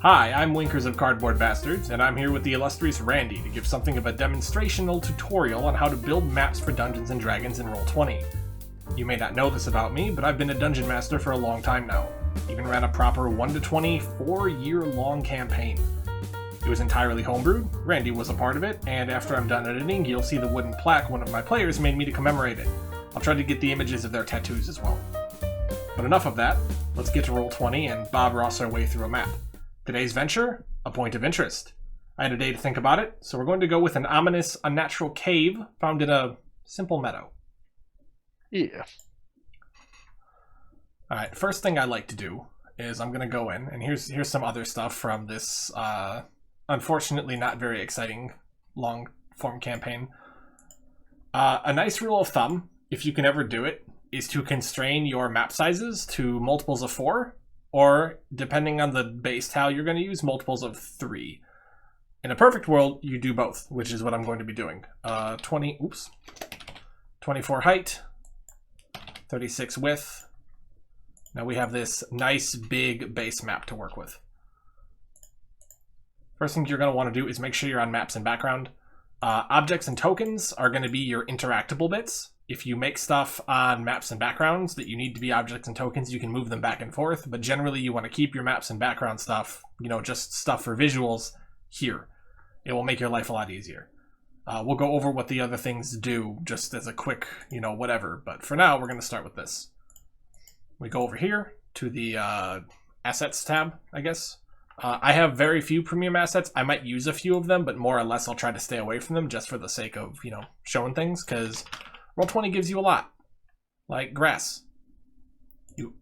Hi, I'm Winkers of Cardboard Bastards, and I'm here with the illustrious Randy to give something of a demonstrational tutorial on how to build maps for Dungeons & Dragons in Roll20. You may not know this about me, but I've been a Dungeon Master for a long time now. Even ran a proper 1 to 20, 4-year-long campaign. It was entirely homebrewed, Randy was a part of it, and after I'm done editing, you'll see the wooden plaque one of my players made me to commemorate it. I'll try to get the images of their tattoos as well. But enough of that, let's get to Roll20 and Bob Ross our way through a map. Today's venture, a point of interest. I had a day to think about it, so we're going to go with an ominous, unnatural cave found in a simple meadow. Yeah. Alright, first thing I like to do is I'm going to go in, and here's some other stuff from this, unfortunately not very exciting long-form campaign. A nice rule of thumb, if you can ever do it, is to constrain your map sizes to multiples of 4, or, depending on the base tile you're going to use, multiples of 3. In a perfect world, you do both, which is what I'm going to be doing. 24 height, 36 width. Now we have this nice big base map to work with. First thing you're going to want to do is make sure you're on maps and background. Objects and tokens are going to be your interactable bits. If you make stuff on maps and backgrounds that you need to be objects and tokens, you can move them back and forth, but generally you want to keep your maps and background stuff, just stuff for visuals, here. It will make your life a lot easier. We'll go over what the other things do just as a quick, whatever, but for now we're going to start with this. We go over here to the Assets tab, I guess. I have very few premium assets. I might use a few of them, but more or less I'll try to stay away from them just for the sake of, showing things, because Roll20 gives you a lot, like grass. You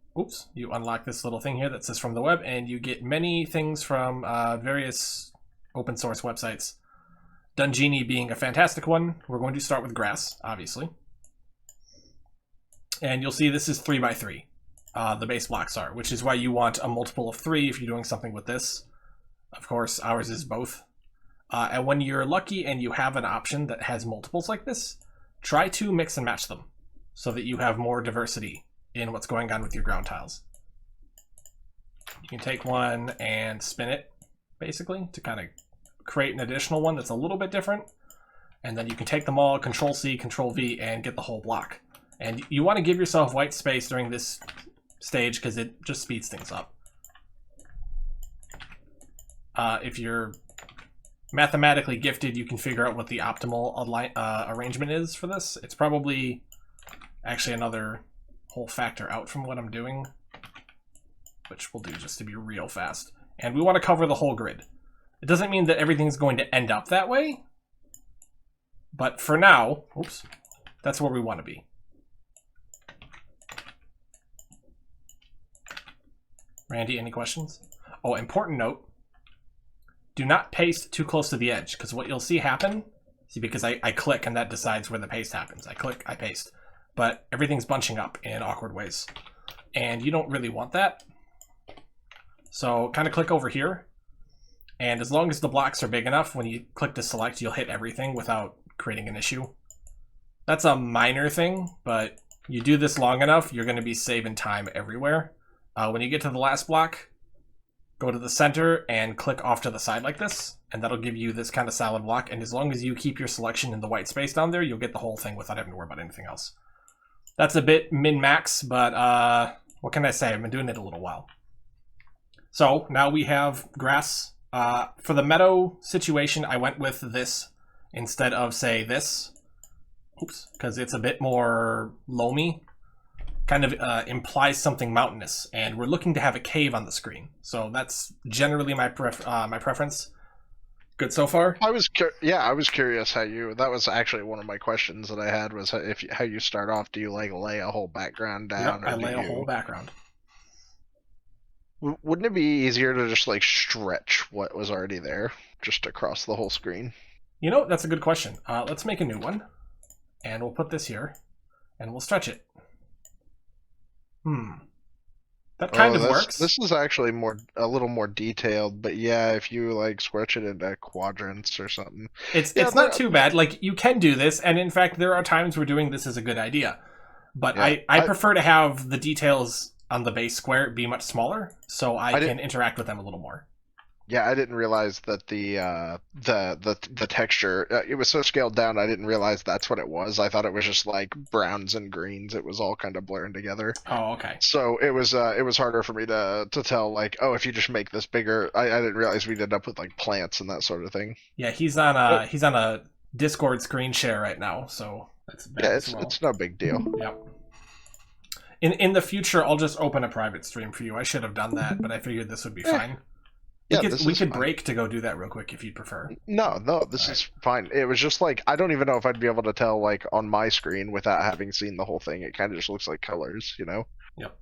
unlock this little thing here that says from the web, and you get many things from various open source websites. Dungini being a fantastic one. We're going to start with grass, obviously. And you'll see this is 3x3, the base blocks are, which is why you want a multiple of 3 if you're doing something with this. Of course, ours is both. And when you're lucky and you have an option that has multiples like this, try to mix and match them so that you have more diversity in what's going on with your ground tiles. You can take one and spin it, basically, to kind of create an additional one that's a little bit different. And then you can take them all, Control-C, Control-V, and get the whole block. And you want to give yourself white space during this stage because it just speeds things up. If you're mathematically gifted, you can figure out what the optimal arrangement is for this. It's probably actually another whole factor out from what I'm doing, which we'll do just to be real fast. And we want to cover the whole grid. It doesn't mean that everything's going to end up that way, but for now, that's where we want to be. Randy, any questions? Oh, important note. Do not paste too close to the edge, because what you'll see happen, because I click and that decides where the paste happens. I click, I paste. But everything's bunching up in awkward ways. And you don't really want that. So kind of click over here. And as long as the blocks are big enough, when you click to select, you'll hit everything without creating an issue. That's a minor thing, but you do this long enough, you're going to be saving time everywhere. When you get to the last block, go to the center and click off to the side like this, and that'll give you this kind of solid block. And as long as you keep your selection in the white space down there, you'll get the whole thing without having to worry about anything else. That's a bit min-max, but what can I say? I've been doing it a little while. So now we have grass. For the meadow situation, I went with this instead of, say, this. Because it's a bit more loamy. Kind of implies something mountainous, and we're looking to have a cave on the screen. So that's generally my preference. Good so far? I was curious how you. That was actually one of my questions that I had was how you start off. Do you lay a whole background down? Yep, I lay a whole background. Wouldn't it be easier to just stretch what was already there just across the whole screen? That's a good question. Let's make a new one, and we'll put this here, and we'll stretch it. That kind of works. This is actually a little more detailed, but yeah, if you stretch it into quadrants or something. It's not too bad. You can do this, and in fact there are times where doing this is a good idea. But yeah, I prefer to have the details on the base square be much smaller, so I can interact with them a little more. Yeah, I didn't realize that the texture it was so scaled down. I didn't realize that's what it was. I thought it was just like browns and greens. It was all kind of blurring together. Oh, okay. So it was harder for me to tell like, oh, if you just make this bigger. I didn't realize we'd end up with like plants and that sort of thing. Yeah, But he's on a Discord screen share right now, so that's bad yeah, as well. it's no big deal. Yep. In the future, I'll just open a private stream for you. I should have done that, but I figured this would be fine. Yeah, We could fine. break to go do that real quick if you'd prefer. No, this is fine. It was just like I don't even know if I'd be able to tell like on my screen without having seen the whole thing. It kind of just looks like colors, you know? Yep.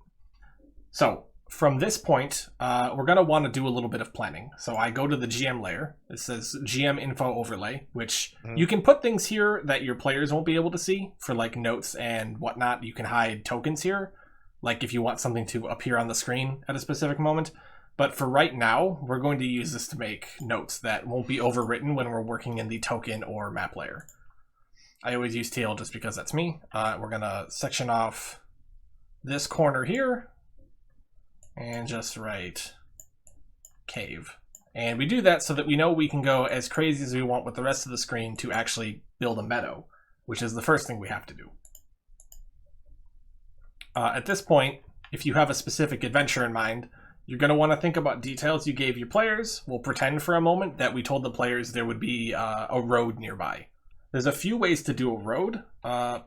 So from this point, we're going to want to do a little bit of planning. So I go to the GM layer. It says GM info overlay, which you can put things here that your players won't be able to see for like notes and whatnot. You can hide tokens here, like if you want something to appear on the screen at a specific moment. But for right now, we're going to use this to make notes that won't be overwritten when we're working in the token or map layer. I always use TL just because that's me. We're going to section off this corner here and just write cave. And we do that so that we know we can go as crazy as we want with the rest of the screen to actually build a meadow, which is the first thing we have to do. At this point, if you have a specific adventure in mind, you're going to want to think about details you gave your players. We'll pretend for a moment that we told the players there would be a road nearby. There's a few ways to do a road. I'm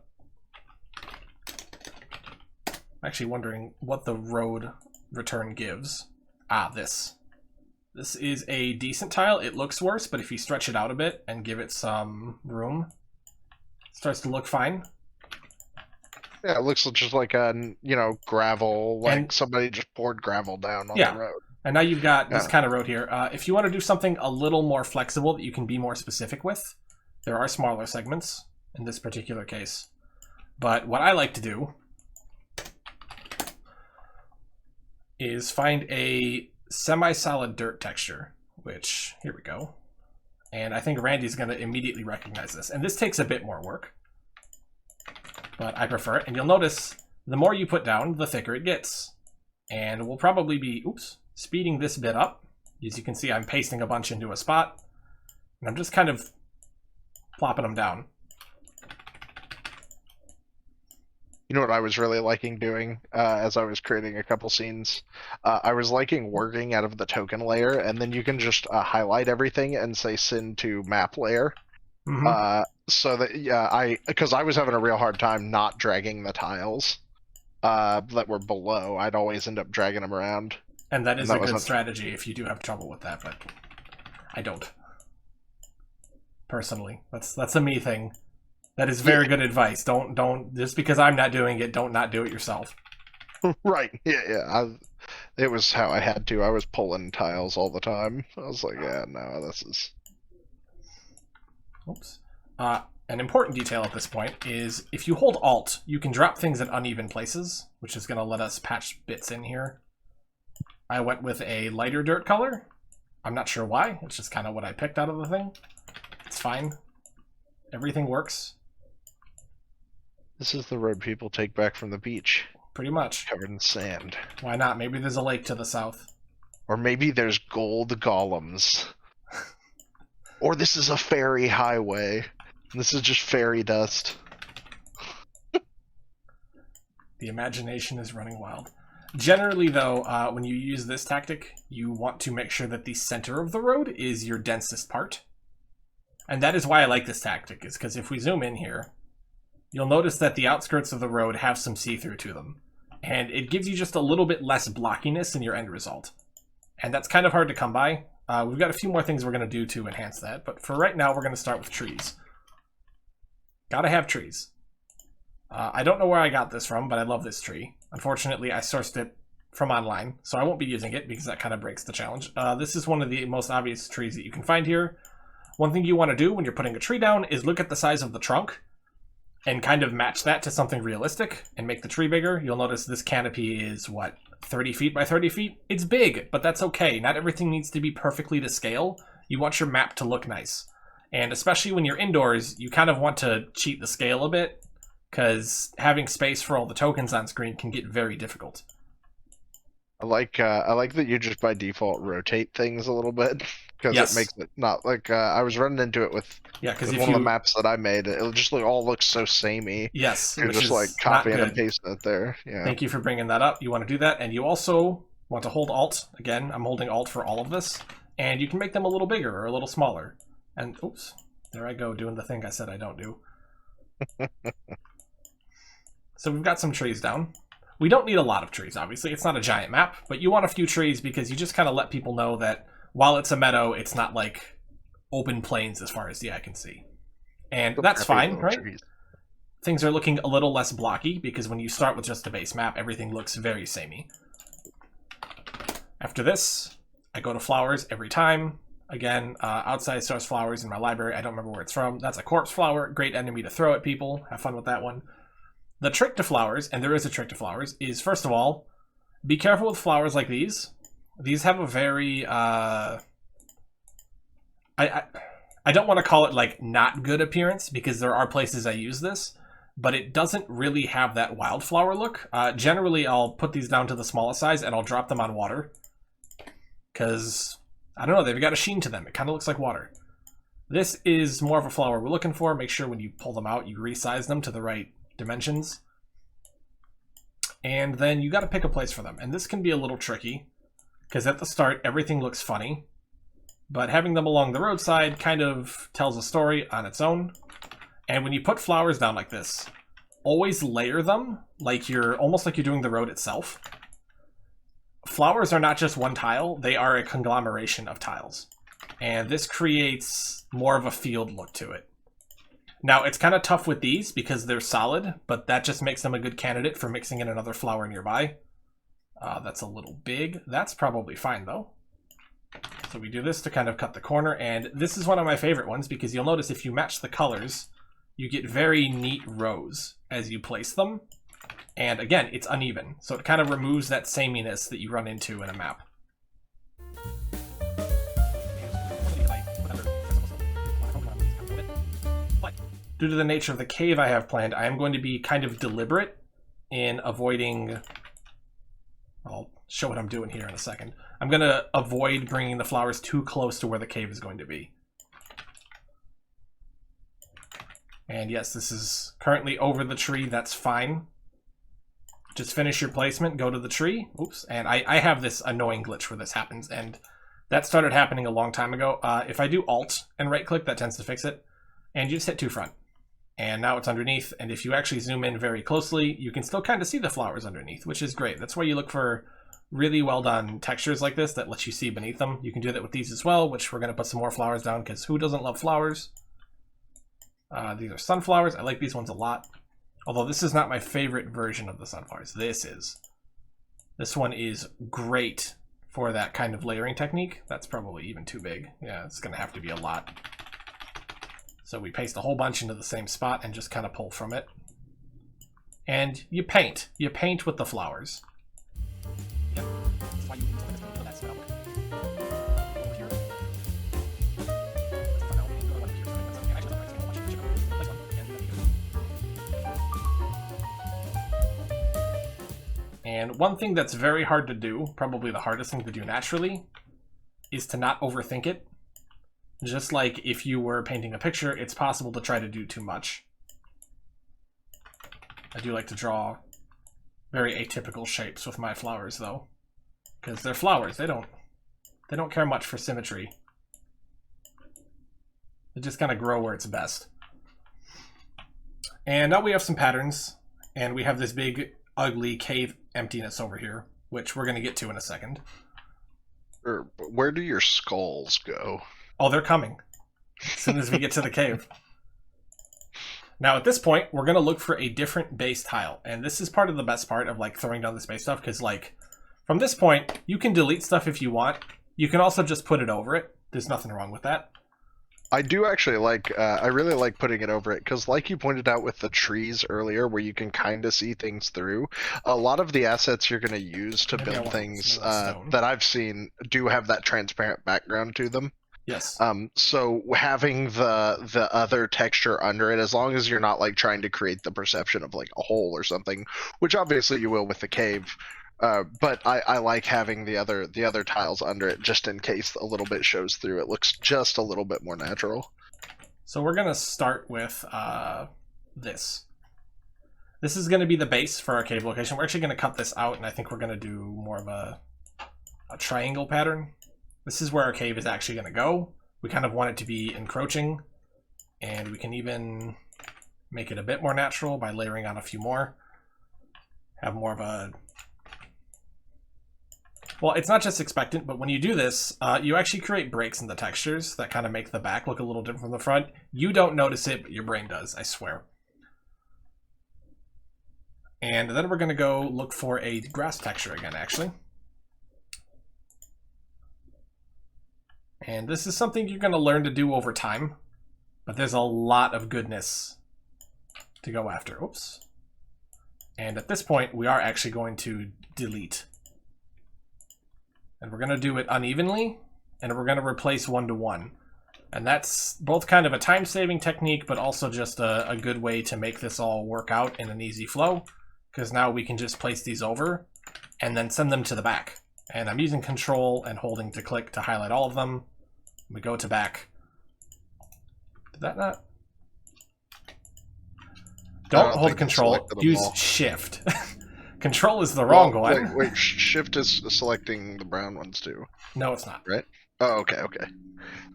actually wondering what the road return gives. This. This is a decent tile. It looks worse, but if you stretch it out a bit and give it some room, it starts to look fine. Yeah, it looks just like a, gravel, like somebody just poured gravel down on the road. And now you've got this kind of road here. If you want to do something a little more flexible that you can be more specific with, there are smaller segments in this particular case. But what I like to do is find a semi-solid dirt texture, which, here we go. And I think Randy's going to immediately recognize this. And this takes a bit more work, but I prefer it. And you'll notice the more you put down, the thicker it gets. And we'll probably be, speeding this bit up. As you can see, I'm pasting a bunch into a spot. And I'm just kind of plopping them down. You know what I was really liking doing as I was creating a couple scenes? I was liking working out of the token layer, and then you can just highlight everything and say send to map layer. So that because I was having a real hard time not dragging the tiles that were below. I'd always end up dragging them around. And that is a good strategy if you do have trouble with that, but I don't. Personally, that's a me thing. That is very good advice. Don't just because I'm not doing it, don't not do it yourself. Right. Yeah. It was how I had to. I was pulling tiles all the time. I was like, yeah, no, this is. Oops. An important detail at this point is if you hold Alt, you can drop things in uneven places, which is going to let us patch bits in here. I went with a lighter dirt color. I'm not sure why. It's just kind of what I picked out of the thing. It's fine. Everything works. This is the road people take back from the beach. Pretty much. Covered in sand. Why not? Maybe there's a lake to the south. Or maybe there's gold golems. Or this is a fairy highway. This is just fairy dust. The imagination is running wild. Generally, though, when you use this tactic, you want to make sure that the center of the road is your densest part. And that is why I like this tactic, is because if we zoom in here, you'll notice that the outskirts of the road have some see-through to them. And it gives you just a little bit less blockiness in your end result. And that's kind of hard to come by. We've got a few more things we're going to do to enhance that, but for right now, we're going to start with trees. Gotta have trees. I don't know where I got this from, but I love this tree. Unfortunately, I sourced it from online, so I won't be using it because that kind of breaks the challenge. This is one of the most obvious trees that you can find here. One thing you want to do when you're putting a tree down is look at the size of the trunk and kind of match that to something realistic and make the tree bigger. You'll notice this canopy is, 30 feet by 30 feet? It's big, but that's okay. Not everything needs to be perfectly to scale. You want your map to look nice. And especially when you're indoors, you kind of want to cheat the scale a bit, because having space for all the tokens on screen can get very difficult. I like that you just by default rotate things a little bit because it Yes. makes it not like I was running into it with Yeah, because with if one of the you maps that I made. It just all looks so samey. yes, You're which just like is not copying and good. pasting it there. Yeah. Thank you for bringing that up. You want to do that, and you also want to hold Alt. Again, I'm holding Alt for all of this, and you can make them a little bigger or a little smaller. And oops, there I go doing the thing I said I don't do. So we've got some trees down. We don't need a lot of trees, obviously. It's not a giant map, but you want a few trees because you just kind of let people know that while it's a meadow, it's not like open plains as far as the eye can see. And that's fine, right? Trees. Things are looking a little less blocky because when you start with just a base map, everything looks very samey. After this, I go to flowers every time. Again, outside source flowers in my library. I don't remember where it's from. That's a corpse flower. Great enemy to throw at people. Have fun with that one. The trick to flowers, and there is a trick to flowers, is first of all, be careful with flowers like these. These have a very, I don't want to call it like not good appearance because there are places I use this, but it doesn't really have that wildflower look. Generally, I'll put these down to the smallest size and I'll drop them on water because, I don't know, they've got a sheen to them. It kind of looks like water. This is more of a flower we're looking for. Make sure when you pull them out, you resize them to the right dimensions. And then you got to pick a place for them. And this can be a little tricky because at the start, everything looks funny. But having them along the roadside kind of tells a story on its own. And when you put flowers down like this, always layer them like you're almost like you're doing the road itself. Flowers are not just one tile, they are a conglomeration of tiles. And this creates more of a field look to it. Now, it's kind of tough with these because they're solid, but that just makes them a good candidate for mixing in another flower nearby. That's a little big. That's probably fine, though. So we do this to kind of cut the corner, and this is one of my favorite ones because you'll notice if you match the colors, you get very neat rows as you place them. And again, it's uneven, so it kind of removes that sameness that you run into in a map. Due to the nature of the cave I have planned, I am going to be kind of deliberate in avoiding... I'll show what I'm doing here in a second. I'm going to avoid bringing the flowers too close to where the cave is going to be. And yes, this is currently over the tree. That's fine. Just finish your placement, go to the tree. Oops. And I have this annoying glitch where this happens, and that started happening a long time ago. If I do Alt and right-click, that tends to fix it. And you just hit 2 front. And now it's underneath, and if you actually zoom in very closely, you can still kind of see the flowers underneath, which is great. That's why you look for really well done textures like this that lets you see beneath them. You can do that with these as well, which we're going to put some more flowers down, because who doesn't love flowers? These are sunflowers. I like these ones a lot. Although this is not my favorite version of the sunflowers. This is. This one is great for that kind of layering technique. That's probably even too big. Yeah, it's going to have to be a lot. So we paste a whole bunch into the same spot and just kind of pull from it. And you paint. You paint with the flowers. Yep. That's why you can do that spell. Over here. And one thing that's very hard to do, probably the hardest thing to do naturally, is to not overthink it. Just like if you were painting a picture, it's possible to try to do too much. I do like to draw very atypical shapes with my flowers, though, because they're flowers. They don't care much for symmetry. They just kind of grow where it's best. And now we have some patterns, and we have this big, ugly cave emptiness over here, which we're going to get to in a second. Where do your skulls go? Oh, they're coming as soon as we get to the cave. Now, at this point, we're going to look for a different base tile. And this is part of the best part of, like, throwing down this base stuff. Because, like, from this point, you can delete stuff if you want. You can also just put it over it. There's nothing wrong with that. I do actually like, I really like putting it over it. Because like you pointed out with the trees earlier, where you can kind of see things through, a lot of the assets you're going to use to build things that I've seen do have that transparent background to them. Yes. So having the other texture under it, as long as you're not like trying to create the perception of like a hole or something, which obviously you will with the cave, But I like having the other tiles under it just in case a little bit shows through. It looks just a little bit more natural. So we're going to start with this. This is going to be the base for our cave location. We're actually going to cut this out, and I think we're going to do more of a triangle pattern. This is where our cave is actually going to go. We kind of want it to be encroaching, and we can even make it a bit more natural by layering on a few more. Have more of a... Well, it's not just expectant, but when you do this, you actually create breaks in the textures that kind of make the back look a little different from the front. You don't notice it, but your brain does, I swear. And then we're going to go look for a grass texture again, actually. And this is something you're going to learn to do over time, but there's a lot of goodness to go after. Oops. And at this point, we are actually going to delete. And we're going to do it unevenly, and we're going to replace 1 to 1. And that's both kind of a time-saving technique, but also just a good way to make this all work out in an easy flow. Because now we can just place these over and then send them to the back. And I'm using Control and holding to click to highlight all of them. We go to back. Did that not? Don't hold Control. Use Shift. Control is the wrong one. Wait, Shift is selecting the brown ones too. No, it's not. Right? Oh, okay.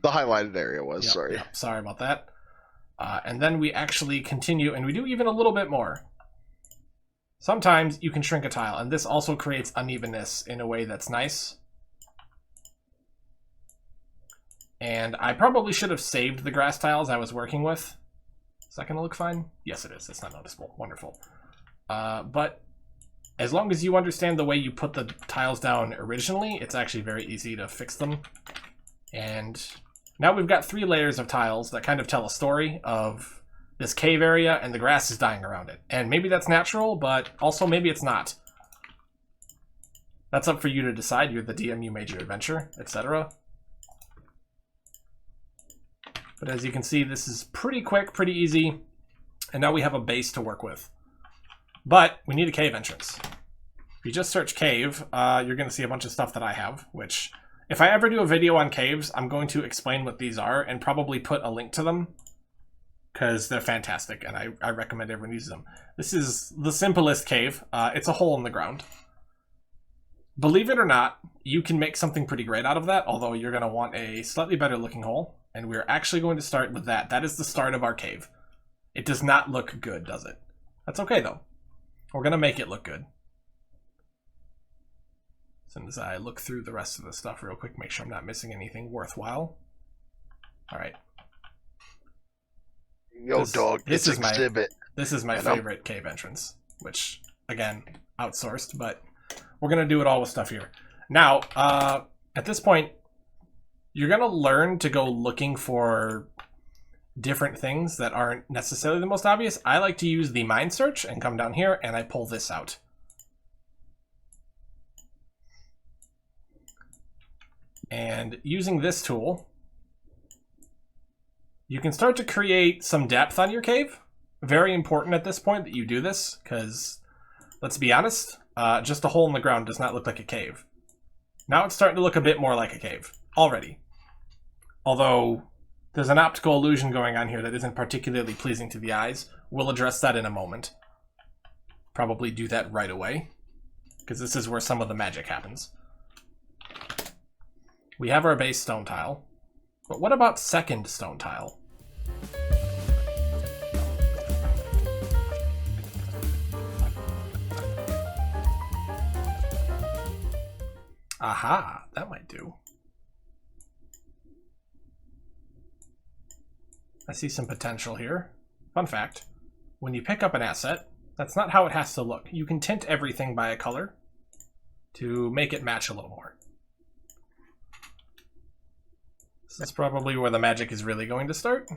The highlighted area was, Yep, sorry. Yep, sorry about that. And then we actually continue, and we do even a little bit more. Sometimes you can shrink a tile, and this also creates unevenness in a way that's nice. And I probably should have saved the grass tiles I was working with. Is that going to look fine? Yes, it is. It's not noticeable. Wonderful. But as long as you understand the way you put the tiles down originally, it's actually very easy to fix them. And now we've got 3 layers of tiles that kind of tell a story of this cave area, and the grass is dying around it. And maybe that's natural, but also maybe it's not. That's up for you to decide. You're the DM, you made your adventure, etc. But as you can see, this is pretty quick, pretty easy. And now we have a base to work with. But we need a cave entrance. If you just search cave, you're going to see a bunch of stuff that I have, which if I ever do a video on caves, I'm going to explain what these are and probably put a link to them, because they're fantastic, and I recommend everyone uses them. This is the simplest cave. It's a hole in the ground. Believe it or not, you can make something pretty great out of that, although you're going to want a slightly better looking hole, and we're actually going to start with that. That is the start of our cave. It does not look good, does it? That's okay, though. We're going to make it look good. As soon as I look through the rest of the stuff real quick, make sure I'm not missing anything worthwhile. All right. Yo, dog, this is exhibit. This is my favorite cave entrance, which, again, outsourced, but we're going to do it all with stuff here. Now, at this point, you're going to learn to go looking for different things that aren't necessarily the most obvious. I like to use the mind search and come down here, and I pull this out. And using this tool, you can start to create some depth on your cave. Very important at this point that you do this, because let's be honest, just a hole in the ground does not look like a cave. Now it's starting to look a bit more like a cave already. Although there's an optical illusion going on here that isn't particularly pleasing to the eyes. We'll address that in a moment. Probably do that right away, because this is where some of the magic happens. We have our base stone tile. But what about second stone tile? Aha, that might do. I see some potential here. Fun fact, when you pick up an asset, that's not how it has to look. You can tint everything by a color to make it match a little more. This is probably where the magic is really going to start,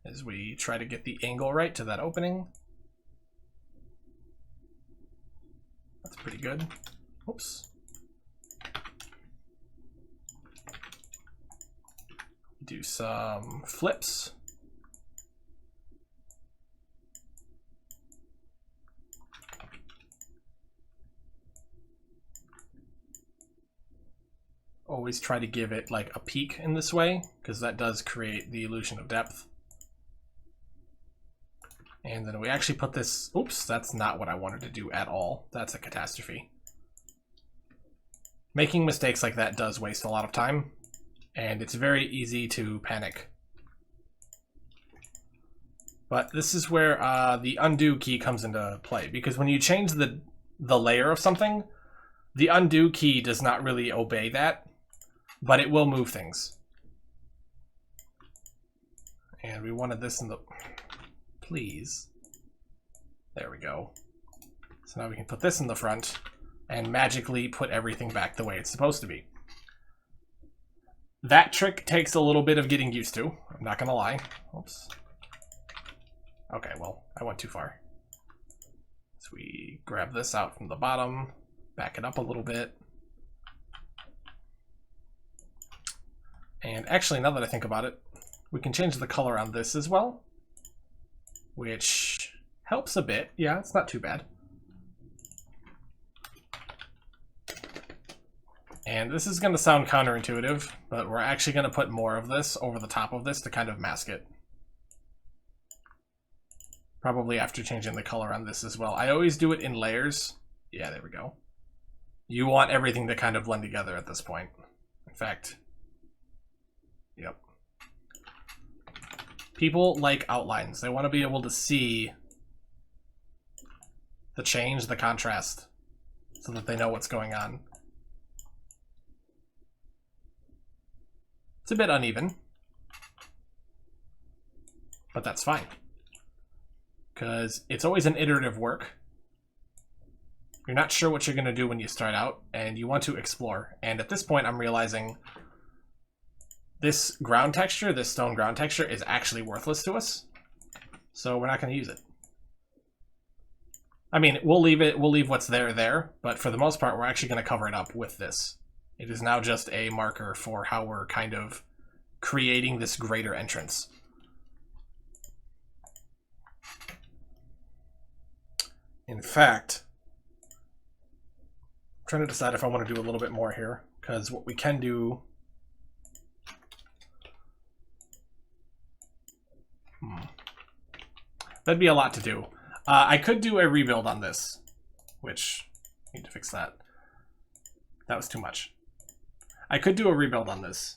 as we try to get the angle right to that opening. That's pretty good. Oops. Do some flips. always try to give it like a peak in this way, because that does create the illusion of depth. And then we actually put this, oops, that's not what I wanted to do at all. That's a catastrophe. Making mistakes like that does waste a lot of time, and it's very easy to panic. But this is where the undo key comes into play, because when you change the layer of something, the undo key does not really obey that, but it will move things. And we wanted this in the... Please. There we go. So now we can put this in the front and magically put everything back the way it's supposed to be. That trick takes a little bit of getting used to, I'm not gonna lie. Oops. Okay, well, I went too far. So we grab this out from the bottom, back it up a little bit. And actually, now that I think about it, we can change the color on this as well, which helps a bit. Yeah, it's not too bad. And this is going to sound counterintuitive, but we're actually going to put more of this over the top of this to kind of mask it. Probably after changing the color on this as well. I always do it in layers. Yeah, there we go. You want everything to kind of blend together at this point. In fact, yep. People like outlines. They want to be able to see the change, the contrast, so that they know what's going on. It's a bit uneven, but that's fine, because it's always an iterative work. You're not sure what you're going to do when you start out, and you want to explore. And at this point, I'm realizing this ground texture, this stone ground texture, is actually worthless to us, so we're not going to use it. I mean, we'll leave what's there, but for the most part, we're actually going to cover it up with this. It is now just a marker for how we're kind of creating this greater entrance. In fact, I'm trying to decide if I want to do a little bit more here, because what we can do... That'd be a lot to do. I could do a rebuild on this, which I need to fix that. That was too much. I could do a rebuild on this,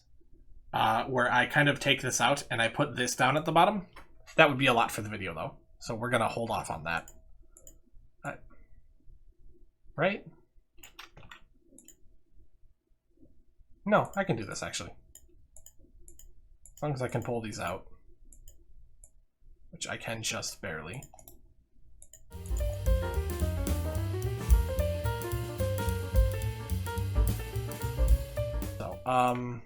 where I kind of take this out and I put this down at the bottom. That would be a lot for the video, though, so we're going to hold off on that. Right? No, I can do this, actually. As long as I can pull these out, which I can just barely. So,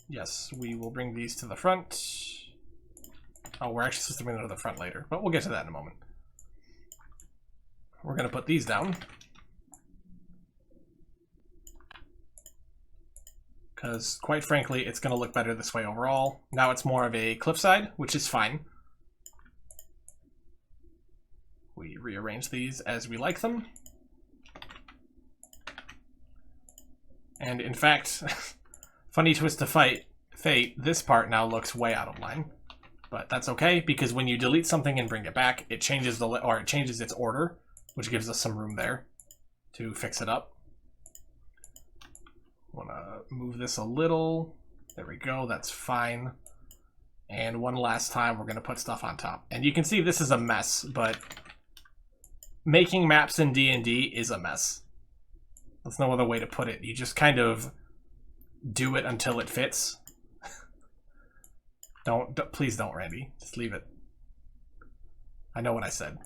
yes, we will bring these to the front. Oh, we're actually supposed to bring them to the front later, but we'll get to that in a moment. We're going to put these down, because quite frankly, it's going to look better this way overall. Now it's more of a cliffside, which is fine. We rearrange these as we like them. And in fact, funny twist of fate, this part now looks way out of line. But that's okay, because when you delete something and bring it back, it changes it changes its order, which gives us some room there to fix it up. Want to move this a little. There we go, that's fine. And one last time, we're going to put stuff on top. And you can see this is a mess, but making maps in D&D is a mess. There's no other way to put it. You just kind of do it until it fits. Please don't, Randy. Just leave it. I know what I said.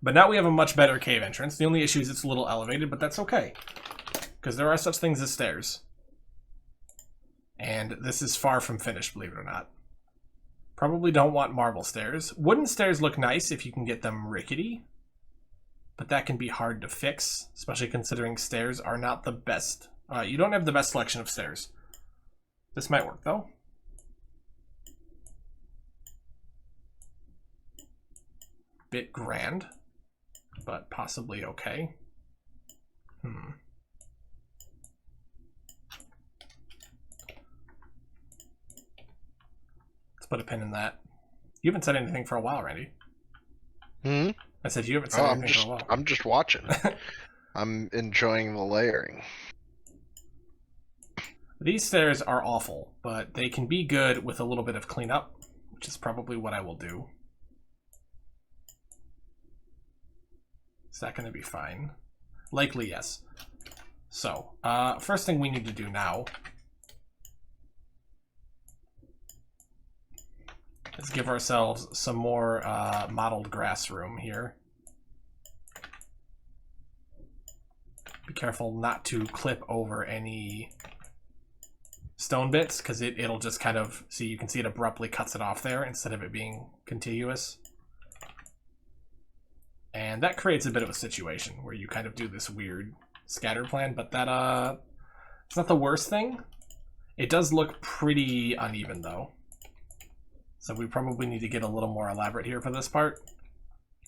But now we have a much better cave entrance. The only issue is it's a little elevated, but that's okay, because there are such things as stairs. And this is far from finished, believe it or not. Probably don't want marble stairs. Wooden stairs look nice if you can get them rickety, but that can be hard to fix, especially considering stairs are not the best. You don't have the best selection of stairs. This might work, though. Bit grand, but possibly okay. put a pin in that. You haven't said anything for a while, Randy. Hmm? I said you haven't said anything for a while. I'm just watching. I'm enjoying the layering. These stairs are awful, but they can be good with a little bit of cleanup, which is probably what I will do. Is that going to be fine? Likely, yes. So, first thing we need to do now is give ourselves some more mottled grass room here. Be careful not to clip over any stone bits, because it'll just kind of, see, you can see it abruptly cuts it off there instead of it being contiguous. And that creates a bit of a situation where you kind of do this weird scatter plan, but that it's not the worst thing. It does look pretty uneven though. So we probably need to get a little more elaborate here for this part.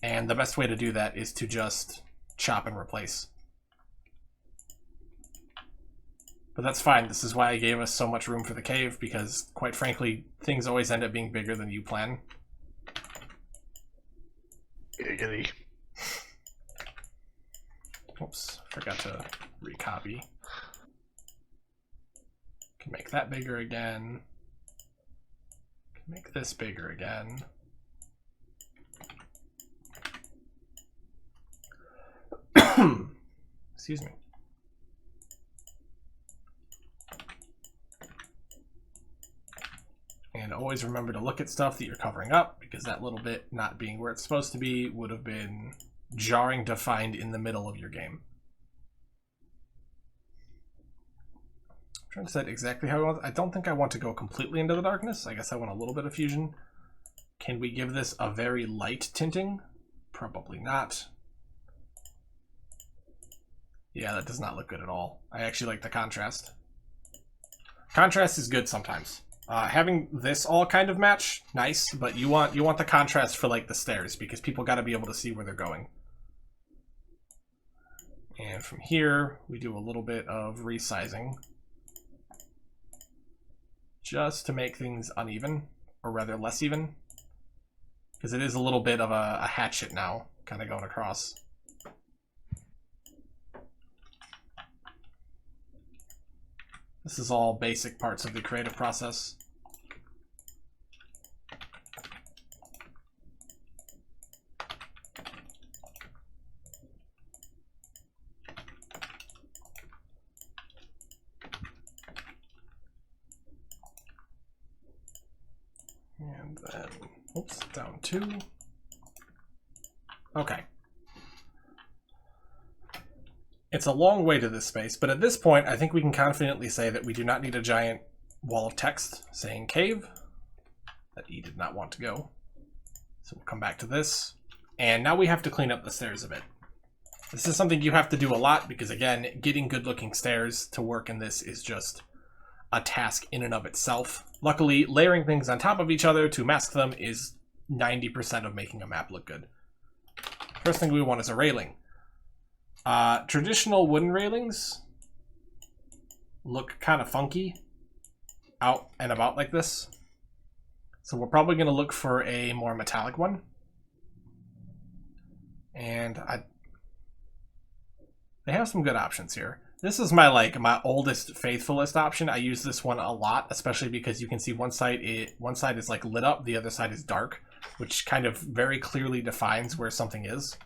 And the best way to do that is to just chop and replace. But that's fine. This is why I gave us so much room for the cave, because quite frankly, things always end up being bigger than you plan. Giggity. Oops, forgot to recopy. Can make that bigger again. Can make this bigger again. Excuse me. And always remember to look at stuff that you're covering up, because that little bit not being where it's supposed to be would have been jarring to find in the middle of your game. I'm trying to set exactly how I want. I don't think I want to go completely into the darkness. I guess I want a little bit of fusion. Can we give this a very light tinting? Probably not. Yeah, that does not look good at all. I actually like the contrast. Contrast is good sometimes. Having this all kind of match, nice, but you want the contrast for like the stairs, because people got to be able to see where they're going. And from here, we do a little bit of resizing, just to make things uneven, or rather less even, because it is a little bit of a hatchet now, kind of going across. This is all basic parts of the creative process. And then, oops, down 2. Okay. It's a long way to this space, but at this point, I think we can confidently say that we do not need a giant wall of text saying cave. That E did not want to go. So we'll come back to this. And now we have to clean up the stairs a bit. This is something you have to do a lot, because again, getting good looking stairs to work in this is just a task in and of itself. Luckily, layering things on top of each other to mask them is 90% of making a map look good. First thing we want is a railing. Traditional wooden railings look kind of funky out and about like this. So we're probably going to look for a more metallic one. And they have some good options here. This is my oldest, faithfulest option. I use this one a lot, especially because you can see one side is like lit up, the other side is dark, which kind of very clearly defines where something is.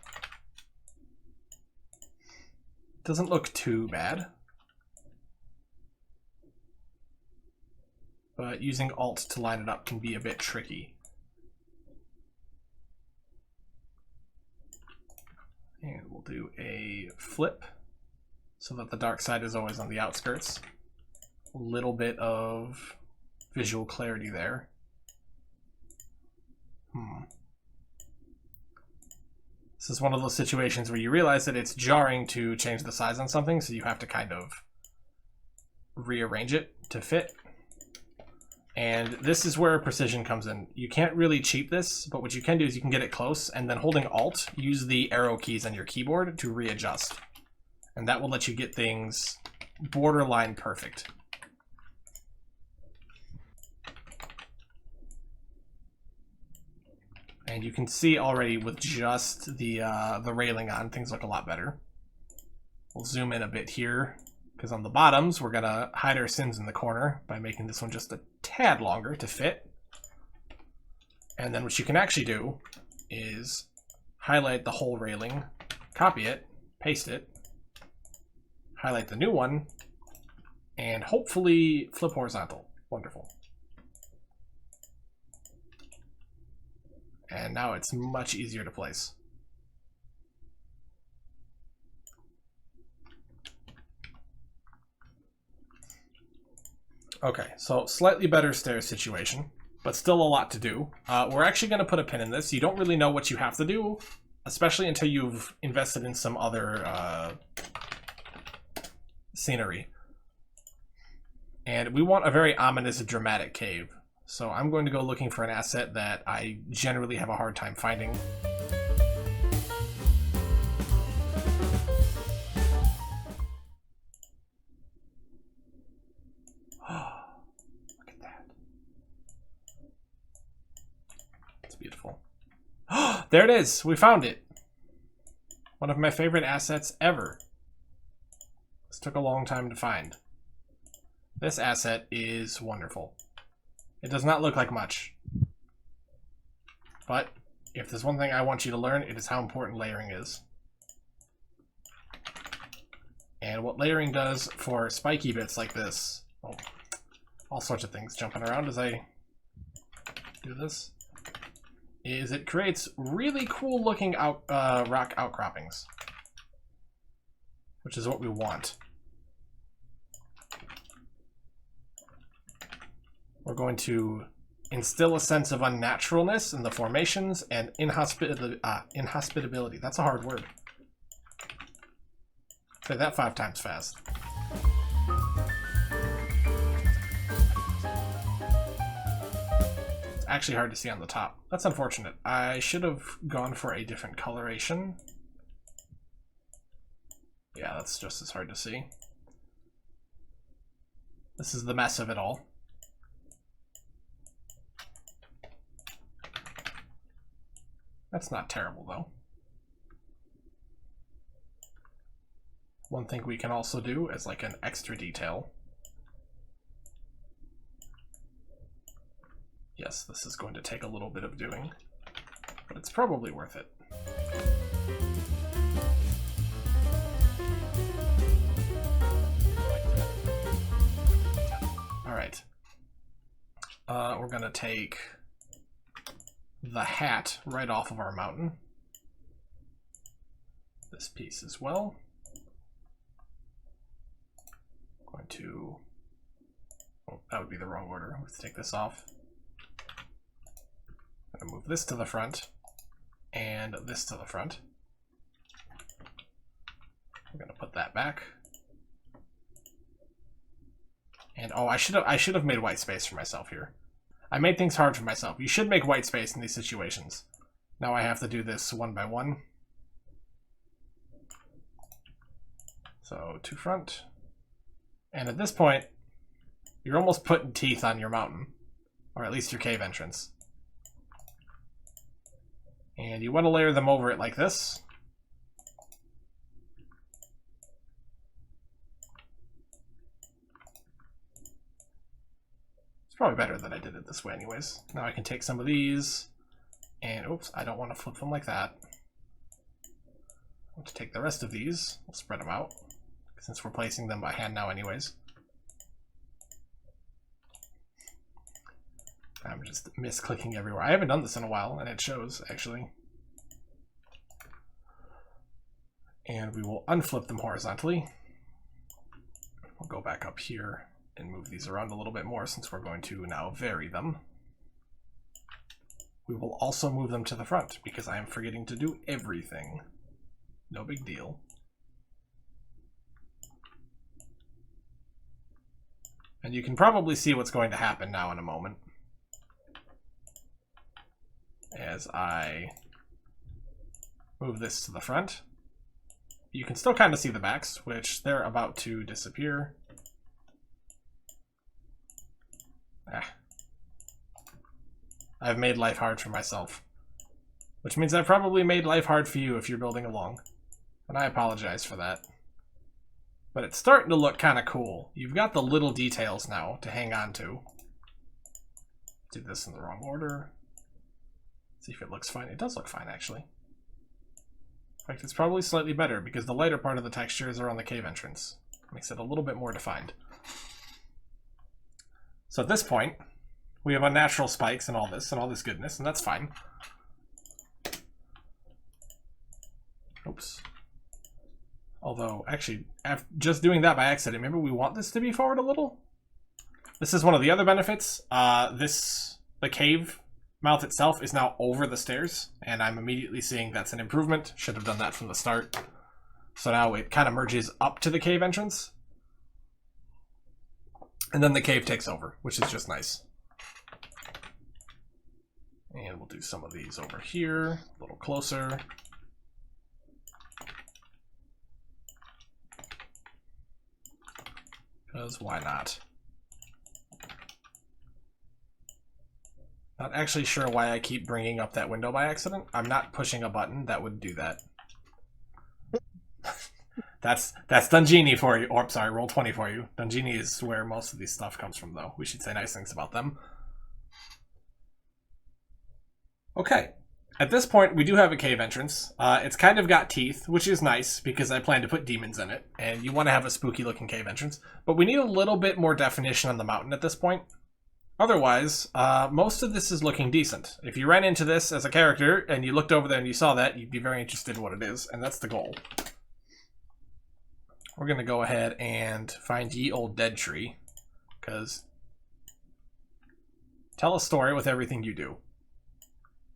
Doesn't look too bad. But using Alt to line it up can be a bit tricky. And we'll do a flip so that the dark side is always on the outskirts. A little bit of visual clarity there. This is one of those situations where you realize that it's jarring to change the size on something, so you have to kind of rearrange it to fit. And this is where precision comes in. You can't really cheat this, but what you can do is you can get it close, and then holding Alt, use the arrow keys on your keyboard to readjust. And that will let you get things borderline perfect. And you can see already with just the railing on, things look a lot better. We'll zoom in a bit here, because on the bottoms, we're gonna hide our sins in the corner by making this one just a tad longer to fit. And then what you can actually do is highlight the whole railing, copy it, paste it, highlight the new one, and hopefully flip horizontal. Wonderful. And now it's much easier to place. Okay, so slightly better stairs situation, but still a lot to do. We're actually going to put a pin in this. You don't really know what you have to do, especially until you've invested in some other scenery. And we want a very ominous, dramatic cave. So I'm going to go looking for an asset that I generally have a hard time finding. Look at that. It's beautiful. There it is. We found it. One of my favorite assets ever. This took a long time to find. This asset is wonderful. It does not look like much. But if there's one thing I want you to learn, it is how important layering is. And what layering does for spiky bits like this, oh, all sorts of things jumping around as I do this, is it creates really cool looking rock outcroppings, which is what we want. We're going to instill a sense of unnaturalness in the formations and inhospitability. That's a hard word. Say that 5 times fast. It's actually hard to see on the top. That's unfortunate. I should have gone for a different coloration. Yeah, that's just as hard to see. This is the mess of it all. That's not terrible, though. One thing we can also do as like an extra detail. Yes, this is going to take a little bit of doing, but it's probably worth it. All right. We're going to take the hat right off of our mountain. This piece as well. Going to, oh, that would be the wrong order. Let's take this off. I'm going to move this to the front and this to the front. I'm going to put that back. And oh, I should have made white space for myself here. I made things hard for myself. You should make white space in these situations. Now I have to do this one by one. So to front. And at this point, you're almost putting teeth on your mountain. Or at least your cave entrance. And you want to layer them over it like this. Probably better that I did it this way anyways. Now I can take some of these and, oops, I don't want to flip them like that. I want to take the rest of these, we'll spread them out, since we're placing them by hand now anyways. I'm just misclicking everywhere. I haven't done this in a while, and it shows, actually. And we will unflip them horizontally. We'll go back up here and move these around a little bit more since we're going to now vary them. We will also move them to the front because I am forgetting to do everything. No big deal. And you can probably see what's going to happen now in a moment. As I move this to the front. You can still kind of see the backs, which they're about to disappear. I've made life hard for myself. which means I probably made life hard for you if you're building along. And I apologize for that. But it's starting to look kind of cool. You've got the little details now to hang on to. Did this in the wrong order. See if it looks fine. It does look fine, actually. In fact, it's probably slightly better because the lighter part of the textures are on the cave entrance. Makes it a little bit more defined. So at this point, we have unnatural spikes and all this goodness, and that's fine. Oops. Although, actually, just doing that by accident, maybe we want this to be forward a little? This is one of the other benefits. The cave mouth itself is now over the stairs, and I'm immediately seeing that's an improvement. Should have done that from the start. So now it kind of merges up to the cave entrance. And then the cave takes over, which is just nice. And we'll do some of these over here, a little closer. Because why not? Not actually sure why I keep bringing up that window by accident. I'm not pushing a button that would do that. That's Dungini for you. Or, sorry, Roll20 for you. Dungini is where most of these stuff comes from, though. We should say nice things about them. Okay. At this point, we do have a cave entrance. It's kind of got teeth, which is nice, because I plan to put demons in it, and you want to have a spooky-looking cave entrance. But we need a little bit more definition on the mountain at this point. Otherwise, most of this is looking decent. If you ran into this as a character, and you looked over there and you saw that, you'd be very interested in what it is, and that's the goal. We're going to go ahead and find Ye Old Dead Tree, because tell a story with everything you do.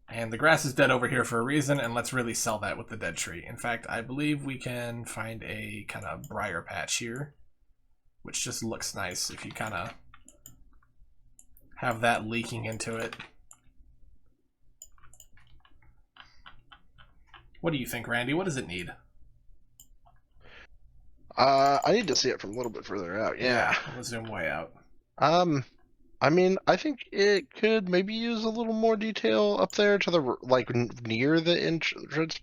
And the grass is dead over here for a reason, and let's really sell that with the dead tree. In fact, I believe we can find a kind of briar patch here, which just looks nice if you kind of have that leaking into it. What do you think, Randy? What does it need? I need to see it from a little bit further out. Yeah. Let's zoom way out. I mean, I think it could maybe use a little more detail up there to the, like, near the entrance.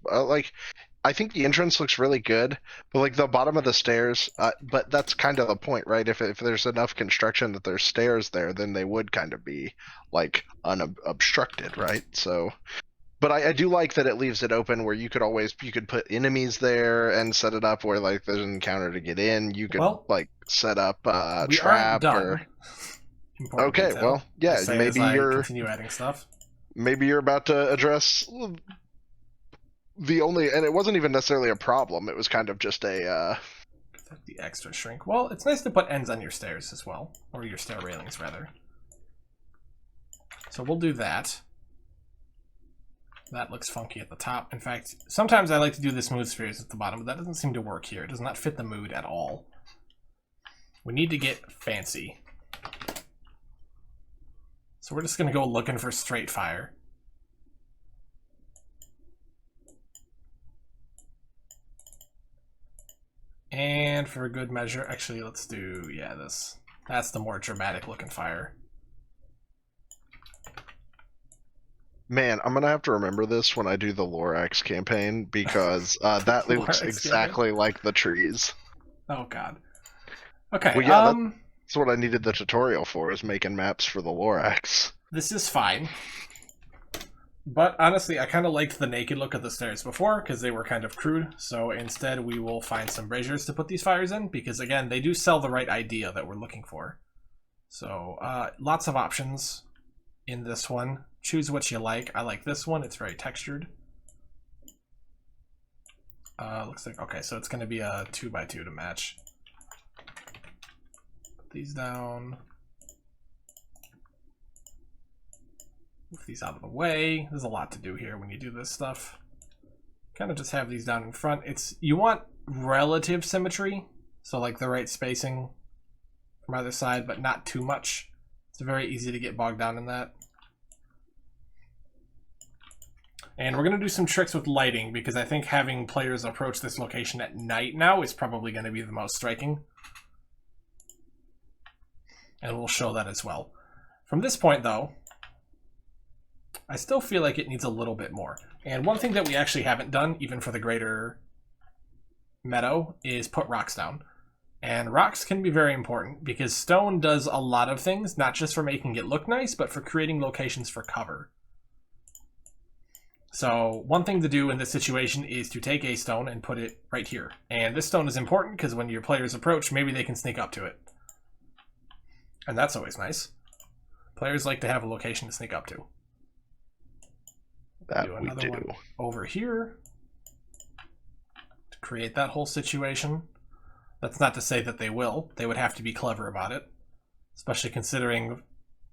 I think the entrance looks really good, but, like, the bottom of the stairs, but that's kind of the point, right? If there's enough construction that there's stairs there, then they would kind of be, like, unobstructed, right? So, but I do like that it leaves it open where you could put enemies there and set it up where, like, there's an encounter to get in. You could, like, set up a trap or... Okay, detail. Well, yeah, maybe you're continue adding stuff. Maybe you're about to address the only, and it wasn't even necessarily a problem. It was kind of just a the extra shrink. Well, it's nice to put ends on your stairs as well, or your stair railings rather. So we'll do that. That looks funky at the top. In fact, sometimes I like to do the smooth spheres at the bottom, but that doesn't seem to work here. It does not fit the mood at all. We need to get fancy. So we're just going to go looking for straight fire. And for a good measure, actually let's do, yeah, this. That's the more dramatic looking fire. Man, I'm going to have to remember this when I do the Lorax campaign, because that looks exactly like the trees. Oh god. Okay, well, yeah, that's what I needed the tutorial for, is making maps for the Lorax. This is fine. But honestly, I kind of liked the naked look of the stairs before, because they were kind of crude. So instead, we will find some braziers to put these fires in, because again, they do sell the right idea that we're looking for. So, lots of options in this one. Choose what you like. I like this one. It's very textured. Looks like, okay, so it's going to be a 2x2 to match. These down. Move these out of the way. There's a lot to do here when you do this stuff. Kind of just have these down in front. You want relative symmetry, so like the right spacing from either side, but not too much. It's very easy to get bogged down in that. And we're going to do some tricks with lighting, because I think having players approach this location at night now is probably going to be the most striking. And we'll show that as well. From this point, though, I still feel like it needs a little bit more. And one thing that we actually haven't done, even for the greater meadow, is put rocks down. And rocks can be very important because stone does a lot of things, not just for making it look nice, but for creating locations for cover. So one thing to do in this situation is to take a stone and put it right here. And this stone is important because when your players approach, maybe they can sneak up to it. And that's always nice. Players like to have a location to sneak up to. That do we another do. one over here to create that whole situation. That's not to say that they will. They would have to be clever about it. Especially considering...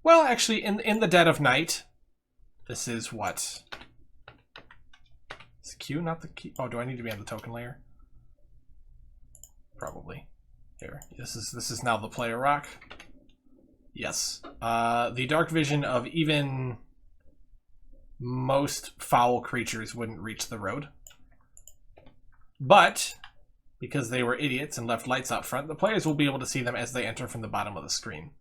Well, actually, in the dead of night, this is what... It's Q, not the key. Oh, do I need to be on the token layer? Probably. Here. This is now the player rock. Yes. The dark vision of even most foul creatures wouldn't reach the road. But, because they were idiots and left lights out front, the players will be able to see them as they enter from the bottom of the screen.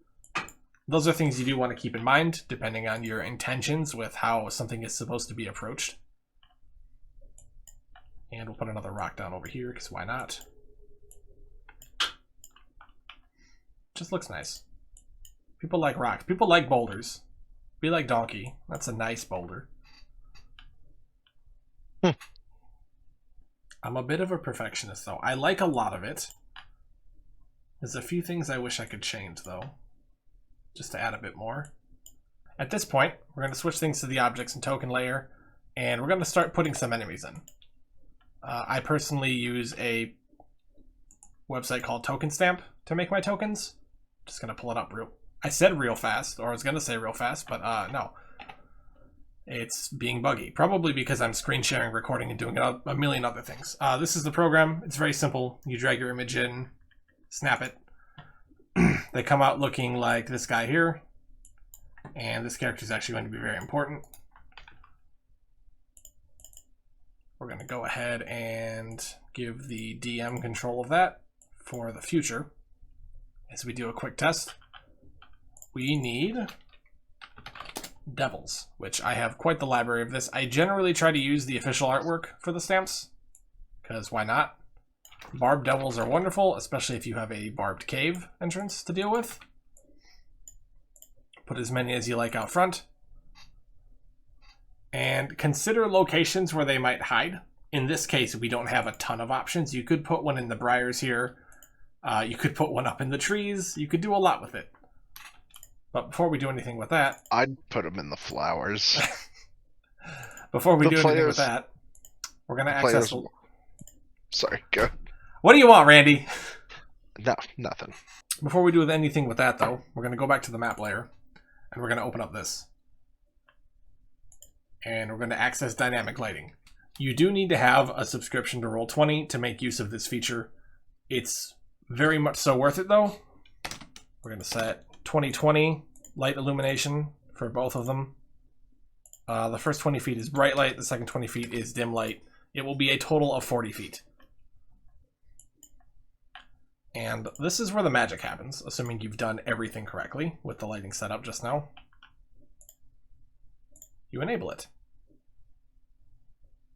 Those are things you do want to keep in mind, depending on your intentions with how something is supposed to be approached. And we'll put another rock down over here, because why not? Just looks nice. People like rocks. People like boulders. Be like Donkey. That's a nice boulder. I'm a bit of a perfectionist, though. I like a lot of it. There's a few things I wish I could change, though. Just to add a bit more. At this point, we're going to switch things to the objects and token layer, and we're going to start putting some enemies in. I personally use a website called Token Stamp to make my tokens. Just going to pull it up real... I said real fast, or I was going to say real fast, but no. It's being buggy. Probably because I'm screen sharing, recording, and doing a million other things. This is the program. It's very simple. You drag your image in, snap it. They come out looking like this guy here. And this character is actually going to be very important. We're going to go ahead and give the DM control of that for the future. As we do a quick test, we need devils, which I have quite the library of this. I generally try to use the official artwork for the stamps, because why not? Barbed devils are wonderful, especially if you have a barbed cave entrance to deal with. Put as many as you like out front. And consider locations where they might hide. In this case, we don't have a ton of options. You could put one in the briars here. You could put one up in the trees. You could do a lot with it. But before we do anything with that... I'd put them in the flowers. Before we do anything with that, we're going to access... Sorry, go. What do you want, Randy? No, nothing. Before we do anything with that, though, we're going to go back to the map layer. And we're going to open up this. And we're going to access dynamic lighting. You do need to have a subscription to Roll20 to make use of this feature. It's very much so worth it, though. We're going to set 2020 light illumination for both of them. The first 20 feet is bright light. The second 20 feet is dim light. It will be a total of 40 feet. And this is where the magic happens, assuming you've done everything correctly with the lighting setup just now. You enable it.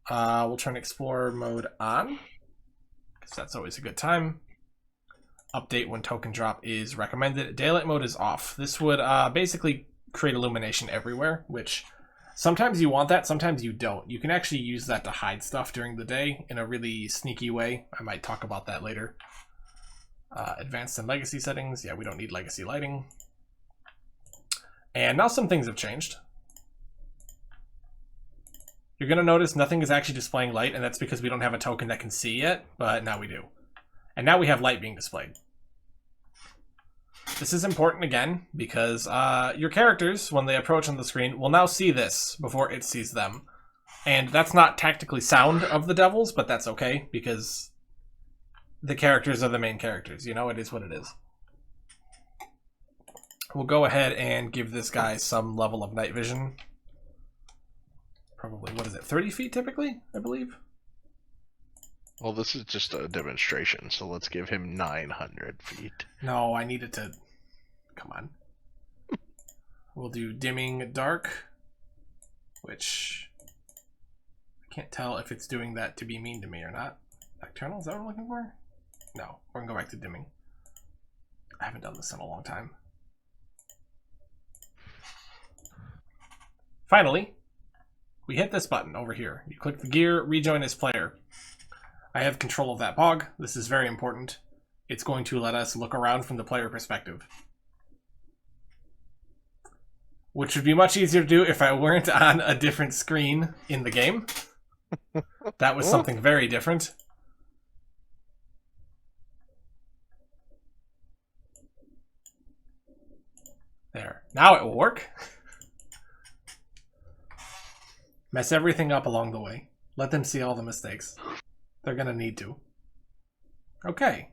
We'll turn Explorer mode on, because that's always a good time. Update when token drop is recommended. Daylight mode is off. This would basically create illumination everywhere, which sometimes you want that, sometimes you don't. You can actually use that to hide stuff during the day in a really sneaky way. I might talk about that later. Advanced and legacy settings. Yeah, we don't need legacy lighting. And now some things have changed. You're going to notice nothing is actually displaying light, and that's because we don't have a token that can see yet, but now we do. And now we have light being displayed. This is important again, because your characters, when they approach on the screen, will now see this before it sees them. And that's not tactically sound of the devils, but that's okay, because the characters are the main characters. You know, it is what it is. We'll go ahead and give this guy some level of night vision. Probably, what is it, 30 feet typically, I believe? Well, this is just a demonstration, so let's give him 900 feet. No, I needed to... Come on. We'll do dimming dark. which I can't tell if it's doing that to be mean to me or not. Nocturnal, is that what I'm looking for? No, we're gonna go back to dimming. I haven't done this in a long time. Finally, we hit this button over here. You click the gear, rejoin as player. I have control of that bog. This is very important. It's going to let us look around from the player perspective, which would be much easier to do if I weren't on a different screen in the game. That was something very different. There. Now it will work. Mess everything up along the way. Let them see all the mistakes. They're gonna need to. Okay.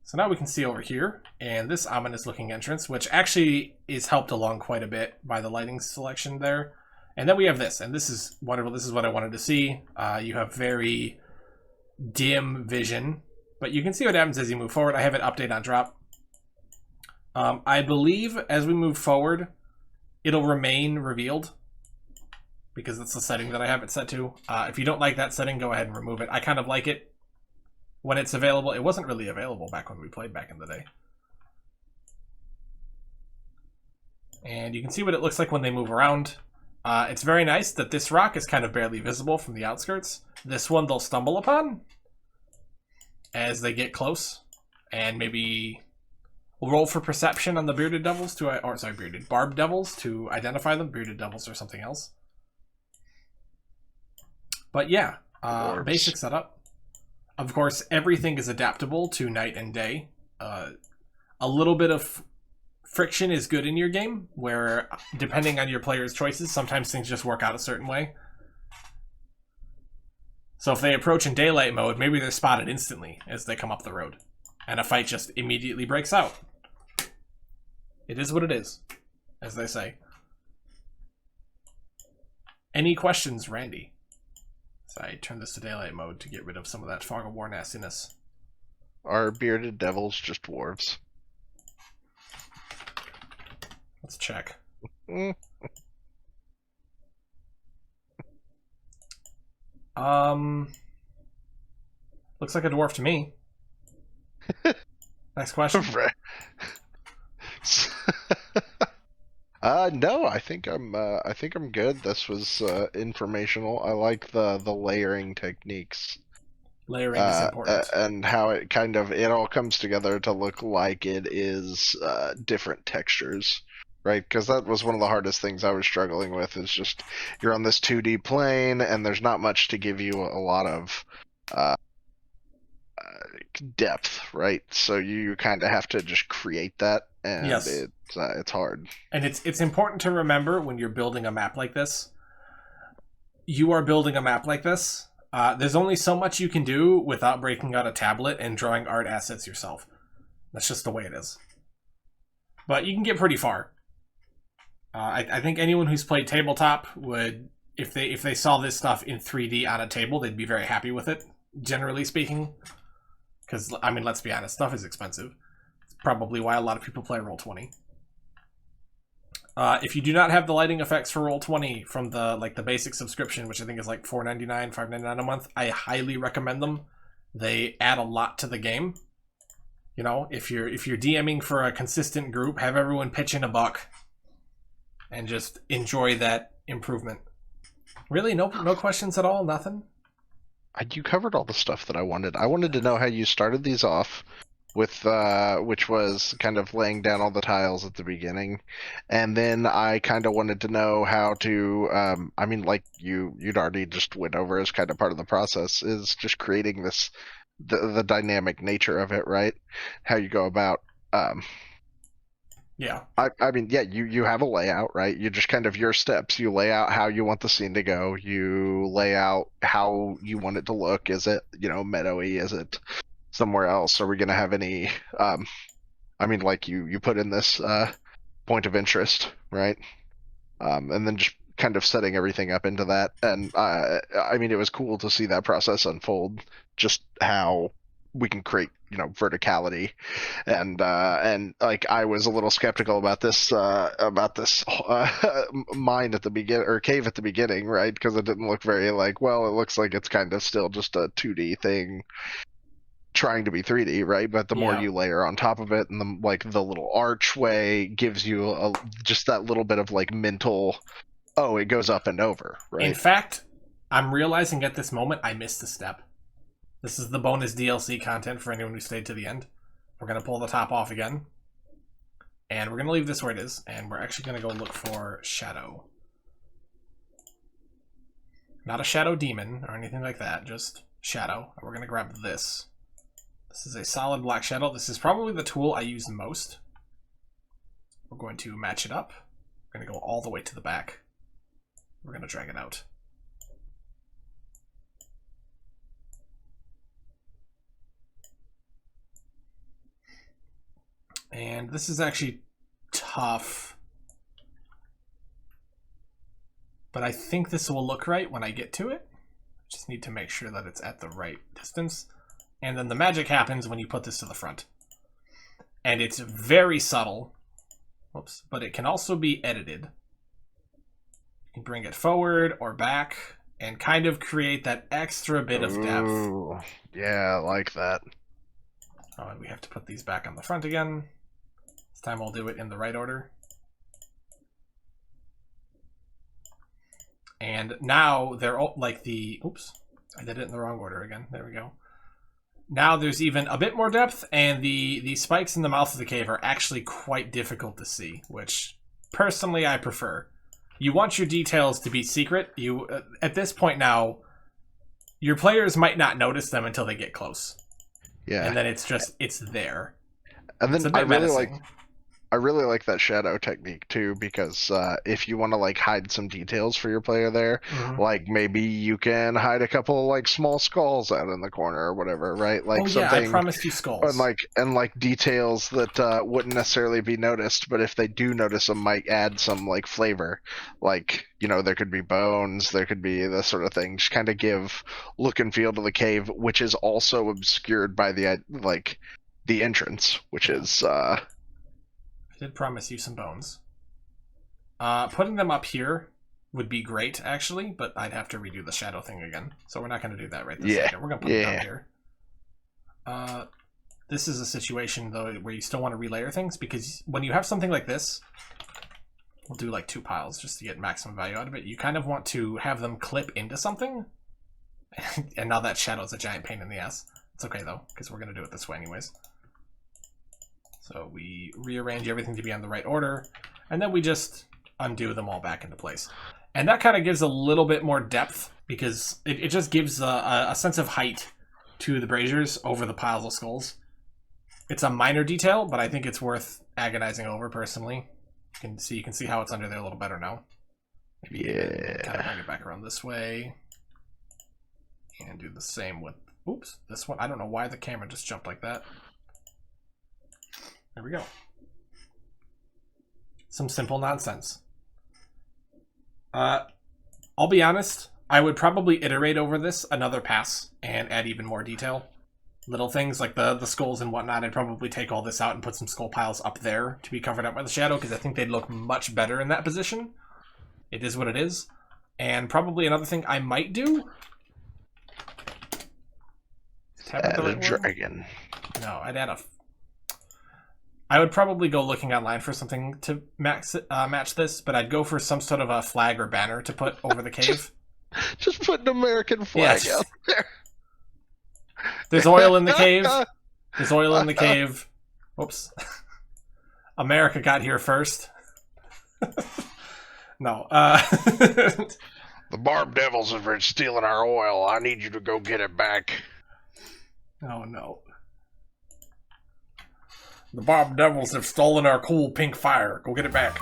So now we can see over here, and this ominous looking entrance, which actually is helped along quite a bit by the lighting selection there. And then we have this, and this is wonderful. This is what I wanted to see. You have very dim vision, but you can see what happens as you move forward. I have it update on drop. I believe as we move forward, it'll remain revealed because it's the setting that I have it set to. If you don't like that setting, go ahead and remove it. I kind of like it when it's available. It wasn't really available back when we played back in the day. And you can see what it looks like when they move around. It's very nice that this rock is kind of barely visible from the outskirts. This one they'll stumble upon as they get close, and maybe we'll roll for perception on the bearded devils barbed devils to identify them. Bearded devils or something else. But yeah, basic setup. Of course, everything is adaptable to night and day. A little bit of friction is good in your game, where depending on your player's choices, sometimes things just work out a certain way. So if they approach in daylight mode, maybe they're spotted instantly as they come up the road, and a fight just immediately breaks out. It is what it is, as they say. Any questions, Randy? So I turn this to daylight mode to get rid of some of that fog of war nastiness. Are bearded devils just dwarves? Let's check. Looks like a dwarf to me. Next question. No, I think I'm good. This was informational. I like the layering techniques. Layering is important. And how it all comes together to look like it is different textures, right? Because that was one of the hardest things I was struggling with, is just you're on this 2D plane and there's not much to give you a lot of depth, right? So you kind of have to just create that, and yes. It's hard. And it's important to remember when you're building a map like this, you are building a map like this. There's only so much you can do without breaking out a tablet and drawing art assets yourself. That's just the way it is. But you can get pretty far. I think anyone who's played tabletop would, if they saw this stuff in 3D on a table, they'd be very happy with it, generally speaking. Because, I mean, let's be honest, stuff is expensive. It's probably why a lot of people play Roll20. If you do not have the lighting effects for Roll20 from the basic subscription, which I think is like $4.99, $5.99 a month, I highly recommend them. They add a lot to the game. You know, if you're DMing for a consistent group, have everyone pitch in $1 and just enjoy that improvement. Really, no questions at all, nothing. You covered all the stuff that I wanted. I wanted to know how you started these off with which was kind of laying down all the tiles at the beginning, and then I kind of wanted to know how to I mean, like you'd already just went over as kind of part of the process, is just creating this the dynamic nature of it, right? How you go about yeah. I mean, yeah, you have a layout, right? You just kind of your steps. You lay out how you want the scene to go. You lay out how you want it to look. Is it, meadowy? Is it somewhere else? Are we going to have any, I mean, like you put in this point of interest, right? And then just kind of setting everything up into that. And I mean, it was cool to see that process unfold, just how we can create verticality, and like I was a little skeptical about this mine at the begin or cave at the beginning, right? Because it didn't look very like, well, it looks like it's kind of still just a 2D thing trying to be 3D, right? But the more Yeah. you layer on top of it, and the little archway gives you just that little bit of like mental, oh, it goes up and over, right? In fact, I'm realizing at this moment I missed a step. This is the bonus DLC content for anyone who stayed to the end. We're going to pull the top off again. And we're going to leave this where it is. And we're actually going to go look for Shadow. Not a Shadow Demon or anything like that. Just Shadow. And we're going to grab this. This is a solid black shadow. This is probably the tool I use most. We're going to match it up. We're going to go all the way to the back. We're going to drag it out. And this is actually tough. But I think this will look right when I get to it. Just need to make sure that it's at the right distance. And then the magic happens when you put this to the front. And it's very subtle. Whoops. But it can also be edited. You can bring it forward or back and kind of create that extra bit of depth. Ooh, yeah, I like that. Oh, and we have to put these back on the front again. This time I'll do it in the right order. And now they're all like the... Oops. I did it in the wrong order again. There we go. Now there's even a bit more depth, and the spikes in the mouth of the cave are actually quite difficult to see, which personally I prefer. You want your details to be secret. You at this point now, your players might not notice them until they get close. Yeah. And then it's there. And then menacing. I really like that shadow technique too, because if you want to like hide some details for your player there, like maybe you can hide a couple like small skulls out in the corner or whatever, right? Like something. I promised you skulls. And like details that wouldn't necessarily be noticed, but if they do notice them, might add some like flavor. Like there could be bones, there could be this sort of thing. Just kind of give look and feel to the cave, which is also obscured by the entrance, which is. I did promise you some bones. Putting them up here would be great, actually, but I'd have to redo the shadow thing again. So we're not going to do that right this second. We're going to put them down here. This is a situation, though, where you still want to relayer things, because when you have something like this, we'll do like 2 piles just to get maximum value out of it. You kind of want to have them clip into something. And now that shadow's a giant pain in the ass. It's okay, though, because we're going to do it this way anyways. So we rearrange everything to be on the right order, and then we just undo them all back into place. And that kind of gives a little bit more depth, because it just gives a sense of height to the braziers over the piles of skulls. It's a minor detail, but I think it's worth agonizing over, personally. You can see how it's under there a little better now. Maybe kind of bring it back around this way. And do the same with, oops, this one. I don't know why the camera just jumped like that. There we go. Some simple nonsense. I'll be honest, I would probably iterate over this another pass and add even more detail. Little things like the skulls and whatnot, I'd probably take all this out and put some skull piles up there to be covered up by the shadow, because I think they'd look much better in that position. It is what it is. And probably another thing I might do... Add a dragon. No, I'd add a... I would probably go looking online for something to match this, but I'd go for some sort of a flag or banner to put over the cave. Just put an American flag out there. There's oil in the cave. There's oil in the cave. Whoops. America got here first. No. The Barb Devils have been stealing our oil. I need you to go get it back. Oh, no. The Barb Devils have stolen our cool pink fire. Go get it back.